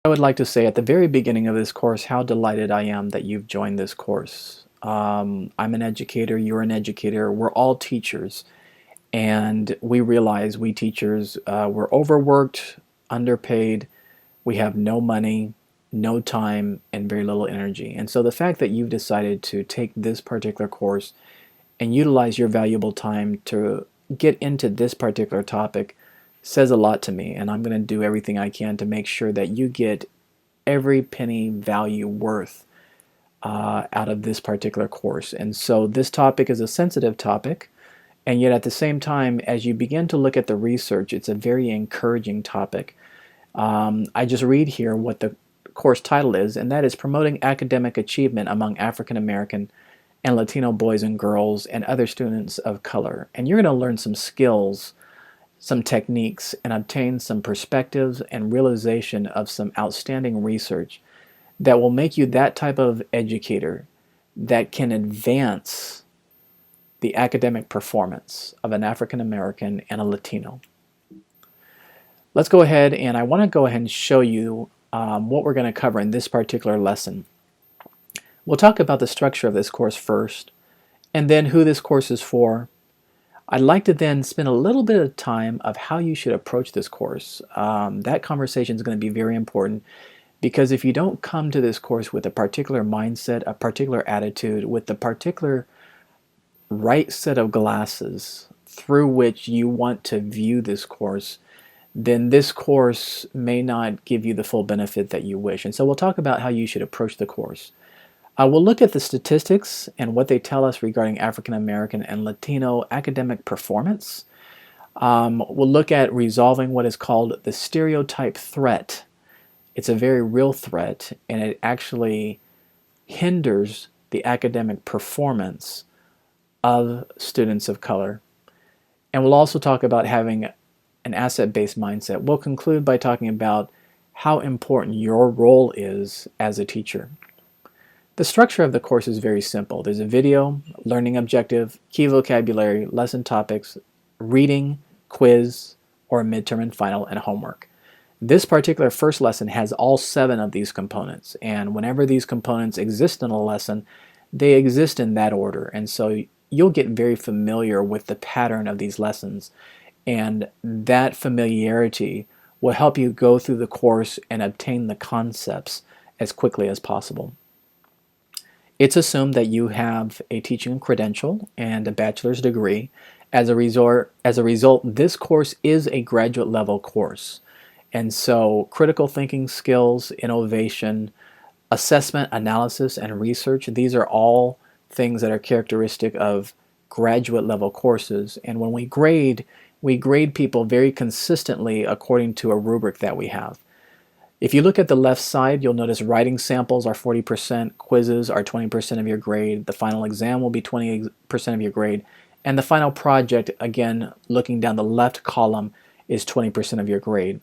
I would like to say at the very beginning of this course how delighted I am that you've joined this course. I'm an educator, you're an educator, we're all teachers, and we realize we teachers, we're overworked, underpaid, we have no money, no time, and very little energy. And so the fact that you've decided to take this particular course and utilize your valuable time to get into this particular topic says a lot to me, and I'm going to do everything I can to make sure that you get every penny value worth out of this particular course. And so this topic is a sensitive topic, and yet at the same time, as you begin to look at the research, it's a very encouraging topic. I just read here what the course title is, and that is Promoting Academic Achievement Among African American and Latino Boys and Girls and Other Students of Color. And you're going to learn some skills, some techniques, and obtain some perspectives and realization of some outstanding research that will make you that type of educator that can advance the academic performance of an African American and a Latino. Let's go ahead, and I want to go ahead and show you what we're going to cover in this particular lesson. We'll talk about the structure of this course first, and then who this course is for. I'd like to then spend a little bit of time of how you should approach this course. That conversation is going to be very important, because if you don't come to this course with a particular mindset, a particular attitude, with the particular right set of glasses through which you want to view this course, then this course may not give you the full benefit that you wish. And so we'll talk about how you should approach the course. We'll look at the statistics and what they tell us regarding African American and Latino academic performance. We'll look at resolving what is called the stereotype threat. It's a very real threat, and it actually hinders the academic performance of students of color. And we'll also talk about having an asset-based mindset. We'll conclude by talking about how important your role is as a teacher. The structure of the course is very simple. There's a video, learning objective, key vocabulary, lesson topics, reading, quiz, or midterm and final, and homework. This particular first lesson has all 7 of these components, and whenever these components exist in a lesson, they exist in that order, and so you'll get very familiar with the pattern of these lessons, and that familiarity will help you go through the course and obtain the concepts as quickly as possible. It's assumed that you have a teaching credential and a bachelor's degree. As a result, this course is a graduate level course. And so critical thinking skills, innovation, assessment, analysis, and research, these are all things that are characteristic of graduate level courses. And when we grade people very consistently according to a rubric that we have. If you look at the left side, you'll notice writing samples are 40%, quizzes are 20% of your grade, the final exam will be 20% of your grade, and the final project, again, looking down the left column, is 20% of your grade.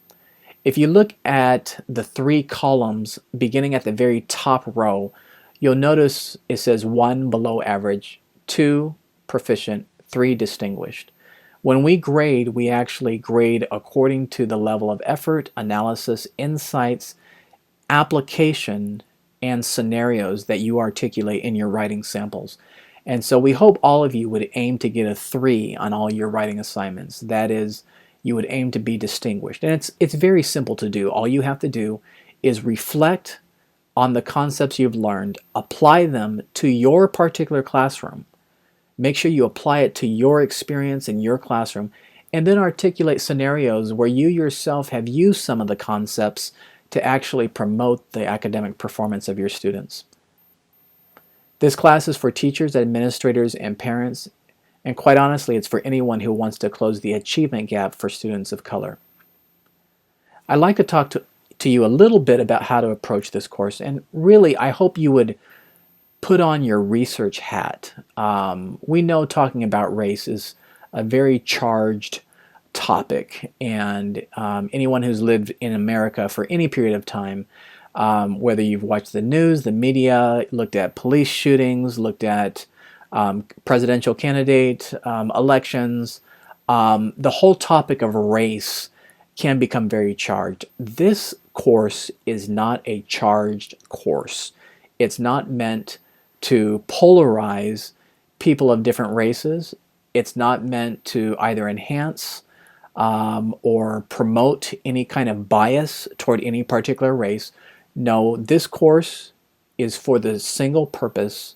If you look at the 3 columns beginning at the very top row, you'll notice it says 1 below average, 2 proficient, 3 distinguished. When we grade, we actually grade according to the level of effort, analysis, insights, application, and scenarios that you articulate in your writing samples. And so we hope all of you would aim to get a 3 on all your writing assignments. That is, you would aim to be distinguished. And it's very simple to do. All you have to do is reflect on the concepts you've learned, apply them to your particular classroom. Make sure you apply it to your experience in your classroom, and then articulate scenarios where you yourself have used some of the concepts to actually promote the academic performance of your students. This class is for teachers, administrators, and parents, and quite honestly, it's for anyone who wants to close the achievement gap for students of color. I'd like to talk to you a little bit about how to approach this course, and really I hope you would put on your research hat. We know talking about race is a very charged topic, and anyone who's lived in America for any period of time, whether you've watched the news, the media, looked at police shootings, looked at presidential candidate elections, the whole topic of race can become very charged. This course is not a charged course. It's not meant to polarize people of different races. It's not meant to either enhance or promote any kind of bias toward any particular race. No, this course is for the single purpose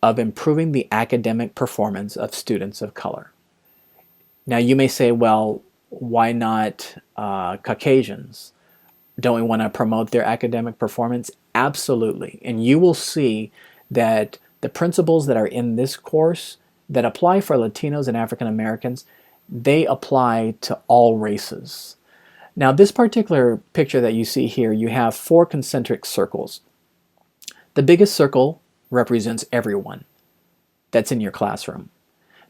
of improving the academic performance of students of color. Now, you may say, well, why not Caucasians? Don't we want to promote their academic performance? Absolutely. And you will see that the principles that are in this course that apply for Latinos and African Americans, they apply to all races. Now, this particular picture that you see here, you have 4 concentric circles. The biggest circle represents everyone that's in your classroom.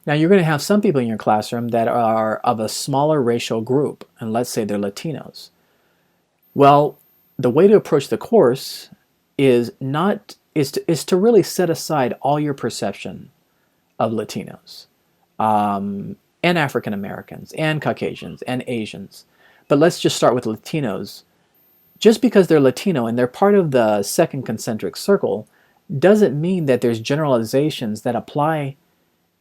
Now, you're going to have some people in your classroom that are of a smaller racial group, and let's say they're Latinos. Well, the way to approach the course is to really set aside all your perception of Latinos, and African Americans, and Caucasians, and Asians. But let's just start with Latinos. Just because they're Latino and they're part of the second concentric circle doesn't mean that there's generalizations that apply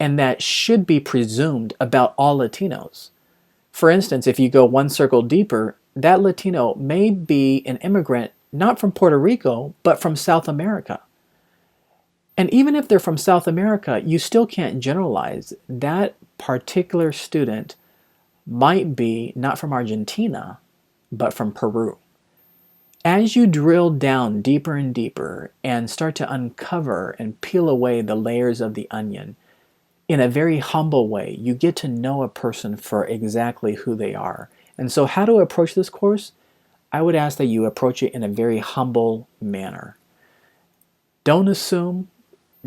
and that should be presumed about all Latinos. For instance, if you go one circle deeper, that Latino may be an immigrant not from Puerto Rico, but from South America. And even if they're from South America, you still can't generalize. That particular student might be not from Argentina, but from Peru. As you drill down deeper and deeper and start to uncover and peel away the layers of the onion, in a very humble way, you get to know a person for exactly who they are. And so how to approach this course? I would ask that you approach it in a very humble manner. Don't assume,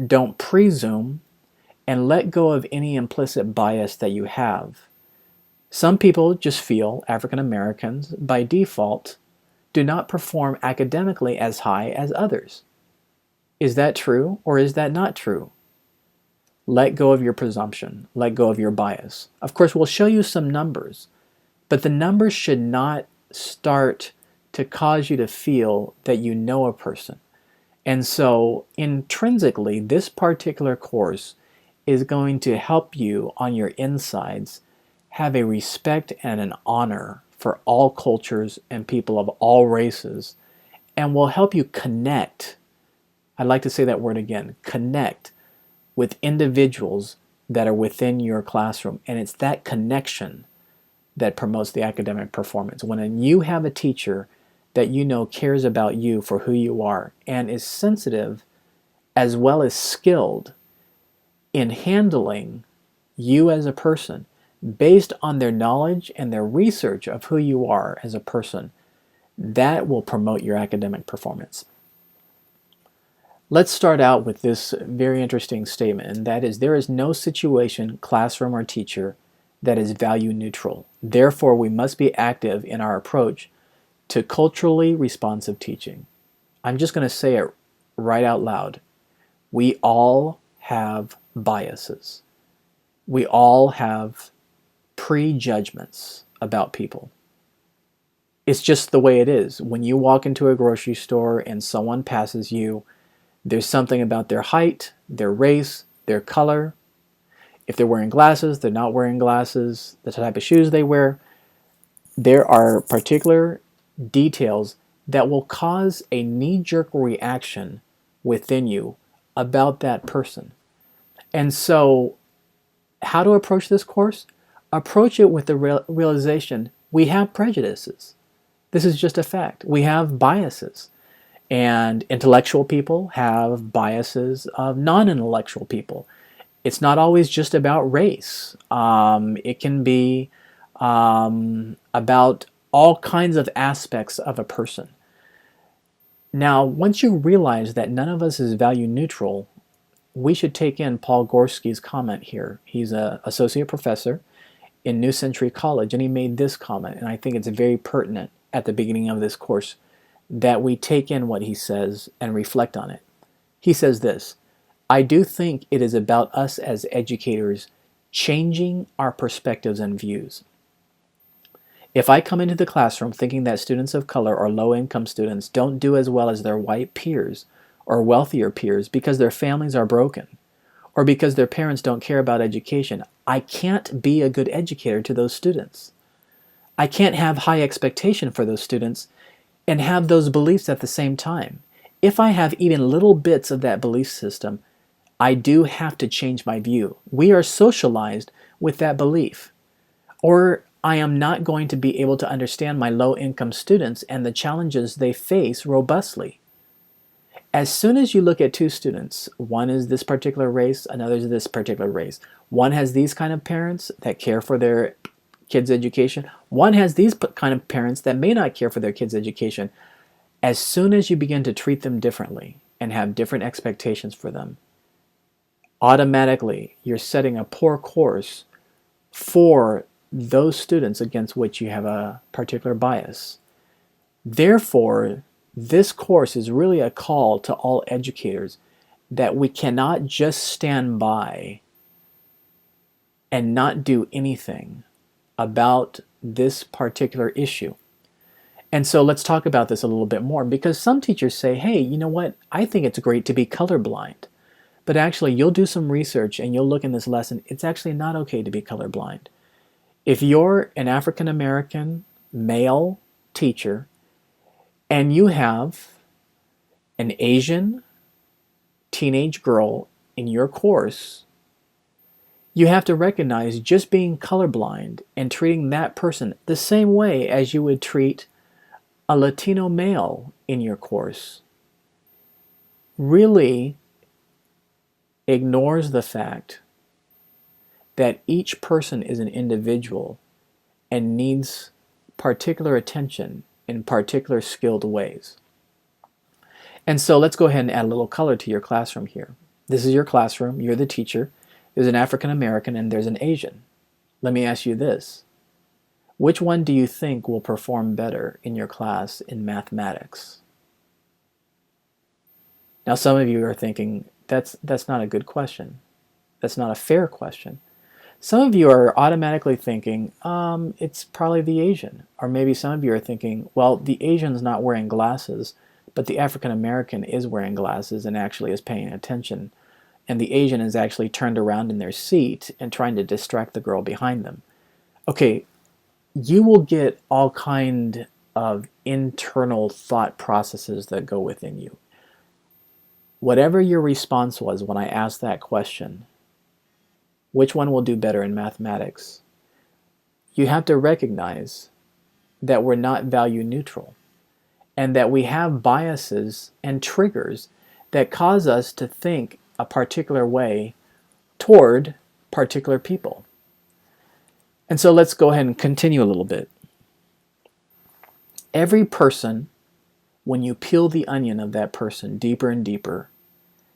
don't presume, and let go of any implicit bias that you have. Some people just feel African Americans, by default, do not perform academically as high as others. Is that true or is that not true? Let go of your presumption. Let go of your bias. Of course, we'll show you some numbers, but the numbers should not start to cause you to feel that you know a person. And so, intrinsically, this particular course is going to help you on your insides have a respect and an honor for all cultures and people of all races, and will help you connect. I'd like to say that word again, connect with individuals that are within your classroom. And it's that connection that promotes the academic performance. When you have a teacher that you know cares about you for who you are and is sensitive as well as skilled in handling you as a person based on their knowledge and their research of who you are as a person, that will promote your academic performance. Let's start out with this very interesting statement, and that is, there is no situation, classroom, or teacher that is value neutral. Therefore, we must be active in our approach to culturally responsive teaching. I'm just going to say it right out loud. We all have biases. We all have prejudgments about people. It's just the way it is. When you walk into a grocery store and someone passes you, there's something about their height, their race, their color. If they're wearing glasses, they're not wearing glasses, the type of shoes they wear. There are particular details that will cause a knee-jerk reaction within you about that person. And so, how to approach this course? Approach it with the realization we have prejudices. This is just a fact. We have biases. And intellectual people have biases of non-intellectual people. It's not always just about race. It can be about all kinds of aspects of a person. Now, once you realize that none of us is value neutral, we should take in Paul Gorski's comment here. He's an associate professor in New Century College, and he made this comment, and I think it's very pertinent at the beginning of this course, that we take in what he says and reflect on it. He says this: I do think it is about us as educators changing our perspectives and views. If I come into the classroom thinking that students of color or low-income students don't do as well as their white peers or wealthier peers because their families are broken or because their parents don't care about education, I can't be a good educator to those students. I can't have high expectation for those students and have those beliefs at the same time. If I have even little bits of that belief system, I do have to change my view. We are socialized with that belief. Or I am not going to be able to understand my low-income students and the challenges they face robustly. As soon as you look at two students, one is this particular race, another is this particular race. One has these kind of parents that care for their kids' education. One has these kind of parents that may not care for their kids' education. As soon as you begin to treat them differently and have different expectations for them, automatically you're setting a poor course for those students against which you have a particular bias. Therefore, this course is really a call to all educators that we cannot just stand by and not do anything about this particular issue. And so let's talk about this a little bit more, because some teachers say, hey, you know what, I think it's great to be colorblind. But actually, you'll do some research and you'll look in this lesson, it's actually not okay to be colorblind. If you're an African American male teacher and you have an Asian teenage girl in your course, you have to recognize just being colorblind and treating that person the same way as you would treat a Latino male in your course really ignores the fact that each person is an individual and needs particular attention in particular skilled ways. And so let's go ahead and add a little color to your classroom here. This is your classroom, you're the teacher, there's an African American and there's an Asian. Let me ask you this. Which one do you think will perform better in your class in mathematics? Now some of you are thinking, that's not a good question. That's not a fair question. Some of you are automatically thinking, it's probably the Asian. Or maybe some of you are thinking, well, the Asian's not wearing glasses, but the African American is wearing glasses and actually is paying attention. And the Asian is actually turned around in their seat and trying to distract the girl behind them. Okay, you will get all kind of internal thought processes that go within you. Whatever your response was when I asked that question, which one will do better in mathematics? You have to recognize that we're not value neutral and that we have biases and triggers that cause us to think a particular way toward particular people. And so let's go ahead and continue a little bit. Every person, when you peel the onion of that person deeper and deeper,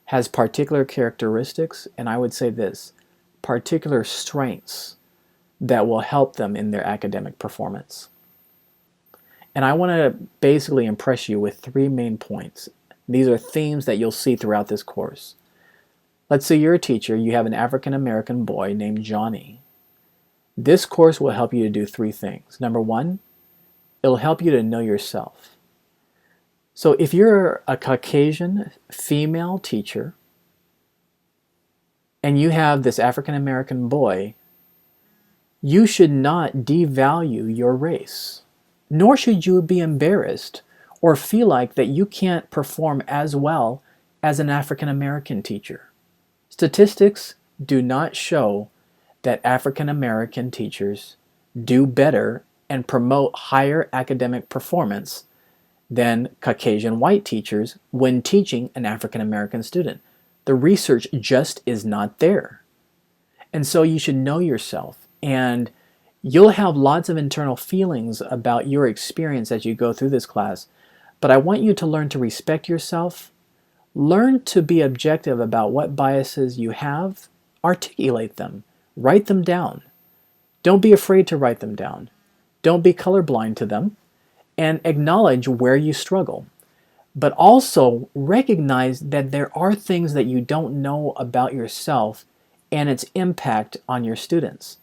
has particular characteristics, and I would say this, particular strengths that will help them in their academic performance. And I want to basically impress you with three main points. These are themes that you'll see throughout this course. Let's say you're a teacher, you have an African American boy named Johnny. This course will help you to do three things. Number one, it'll help you to know yourself. So if you're a Caucasian female teacher and you have this African American boy, you should not devalue your race, nor should you be embarrassed or feel like that you can't perform as well as an African American teacher. Statistics do not show that African American teachers do better and promote higher academic performance than Caucasian white teachers when teaching an African American student. The research just is not there. And so you should know yourself, and you'll have lots of internal feelings about your experience as you go through this class, but I want you to learn to respect yourself, learn to be objective about what biases you have, articulate them, write them down. Don't be afraid to write them down. Don't be colorblind to them, and acknowledge where you struggle. But also recognize that there are things that you don't know about yourself and its impact on your students.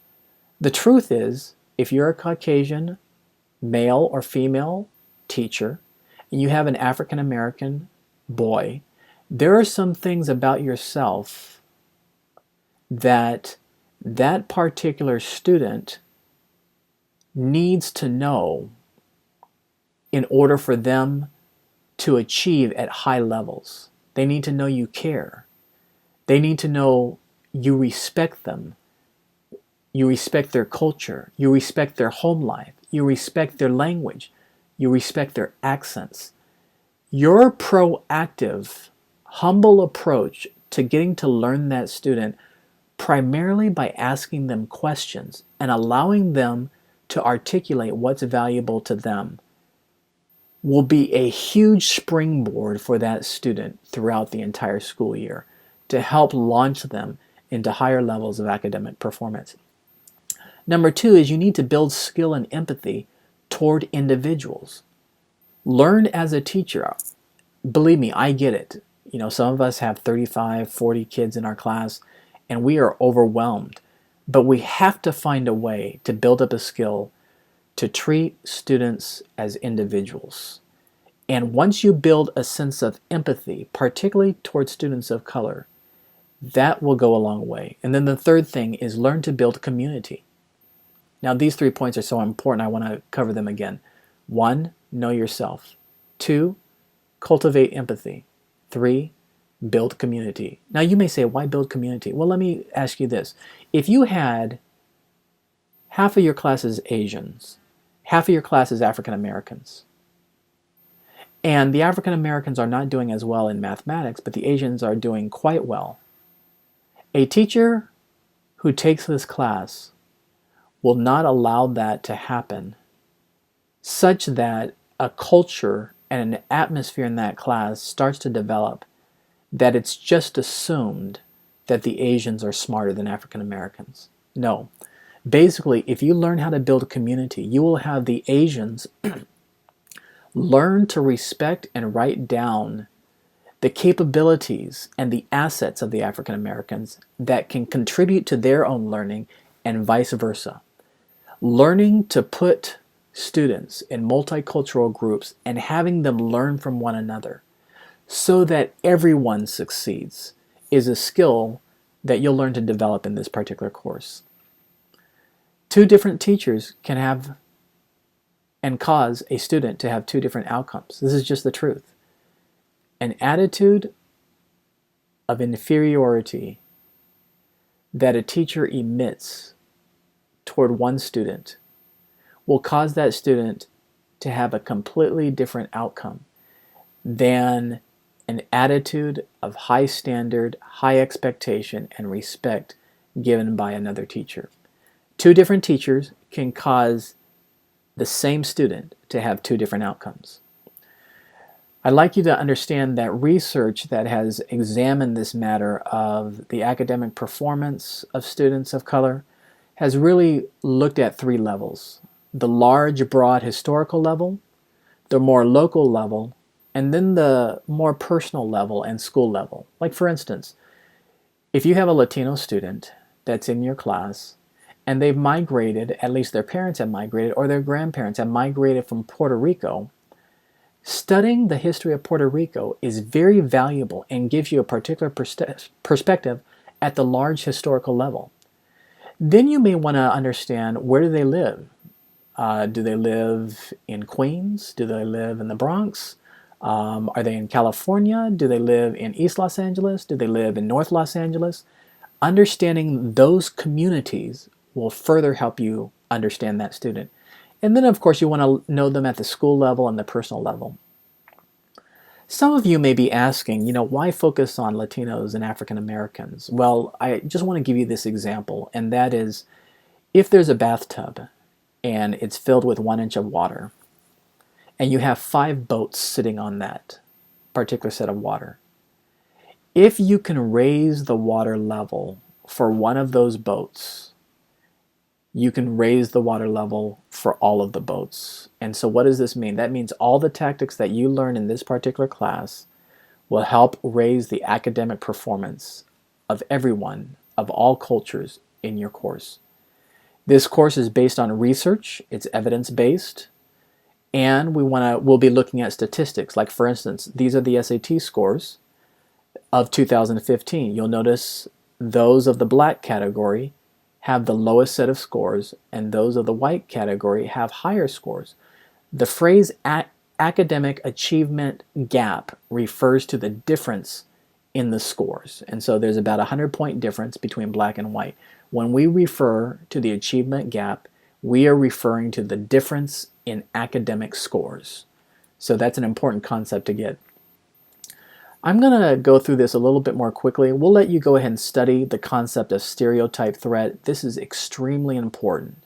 The truth is, if you're a Caucasian male or female teacher, and you have an African American boy, there are some things about yourself that that particular student needs to know in order for them to achieve at high levels. They need to know you care. They need to know you respect them. You respect their culture. You respect their home life. You respect their language. You respect their accents. Your proactive, humble approach to getting to learn that student primarily by asking them questions and allowing them to articulate what's valuable to them will be a huge springboard for that student throughout the entire school year to help launch them into higher levels of academic performance. Number two is you need to build skill and empathy toward individuals. Learn as a teacher. Believe me, I get it. You know, some of us have 35, 40 kids in our class, and we are overwhelmed. But we have to find a way to build up a skill to treat students as individuals. And once you build a sense of empathy, particularly towards students of color, that will go a long way. And then the third thing is learn to build community. Now, these 3 points are so important, I want to cover them again. 1, know yourself. 2, cultivate empathy. 3, build community. Now, you may say, why build community? Well, let me ask you this. If you had half of your class is Asians, half of your class is African Americans, and the African Americans are not doing as well in mathematics, but the Asians are doing quite well, a teacher who takes this class will not allow that to happen, such that a culture and an atmosphere in that class starts to develop that it's just assumed that the Asians are smarter than African Americans. No. Basically, if you learn how to build a community, you will have the Asians learn to respect and write down the capabilities and the assets of the African Americans that can contribute to their own learning and vice versa. Learning to put students in multicultural groups and having them learn from one another so that everyone succeeds is a skill that you'll learn to develop in this particular course. 2 different teachers can have and cause a student to have 2 different outcomes. This is just the truth. An attitude of inferiority that a teacher emits toward one student will cause that student to have a completely different outcome than an attitude of high standard, high expectation, and respect given by another teacher. 2 different teachers can cause the same student to have 2 different outcomes. I'd like you to understand that research that has examined this matter of the academic performance of students of color has really looked at 3 levels: the large, broad historical level, the more local level, and then the more personal level and school level. Like, for instance, if you have a Latino student that's in your class and they've migrated, at least their parents have migrated or their grandparents have migrated from Puerto Rico, studying the history of Puerto Rico is very valuable and gives you a particular perspective at the large historical level. Then you may want to understand, where do they live? Do they live in Queens? Do they live in the Bronx? Are they in California? Do they live in East Los Angeles? Do they live in North Los Angeles? Understanding those communities will further help you understand that student. And then, of course, you want to know them at the school level and the personal level. Some of you may be asking, why focus on Latinos and African Americans? Well, I just want to give you this example, and that is, if there's a bathtub and it's filled with 1 inch of water, and you have 5 boats sitting on that particular set of water, if you can raise the water level for one of those boats, you can raise the water level for all of the boats. And so what does this mean? That means all the tactics that you learn in this particular class will help raise the academic performance of everyone, of all cultures in your course. This course is based on research. It's evidence-based. And we'll be looking at statistics. Like for instance, these are the SAT scores of 2015. You'll notice those of the black category have the lowest set of scores, and those of the white category have higher scores. The phrase academic achievement gap refers to the difference in the scores. And so there's about a 100-point difference between black and white. When we refer to the achievement gap, we are referring to the difference in academic scores. So that's an important concept to get. I'm going to go through this a little bit more quickly. We'll let you go ahead and study the concept of stereotype threat. This is extremely important,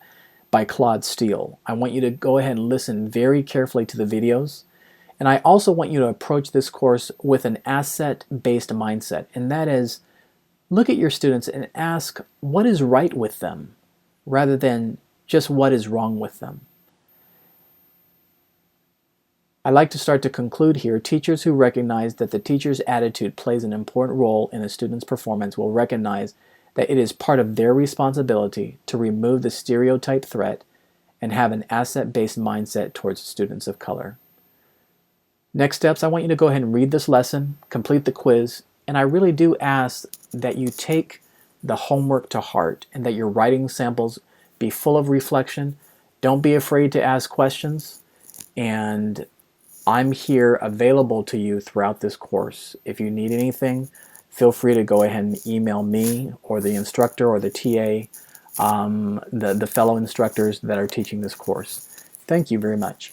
by Claude Steele. I want you to go ahead and listen very carefully to the videos. And I also want you to approach this course with an asset-based mindset. And that is, look at your students and ask what is right with them, rather than just what is wrong with them. I'd like to start to conclude here. Teachers who recognize that the teacher's attitude plays an important role in a student's performance will recognize that it is part of their responsibility to remove the stereotype threat and have an asset-based mindset towards students of color. Next steps, I want you to go ahead and read this lesson, complete the quiz, and I really do ask that you take the homework to heart and that your writing samples be full of reflection. Don't be afraid to ask questions, and I'm here available to you throughout this course. If you need anything, feel free to go ahead and email me or the instructor or the TA, the fellow instructors that are teaching this course. Thank you very much.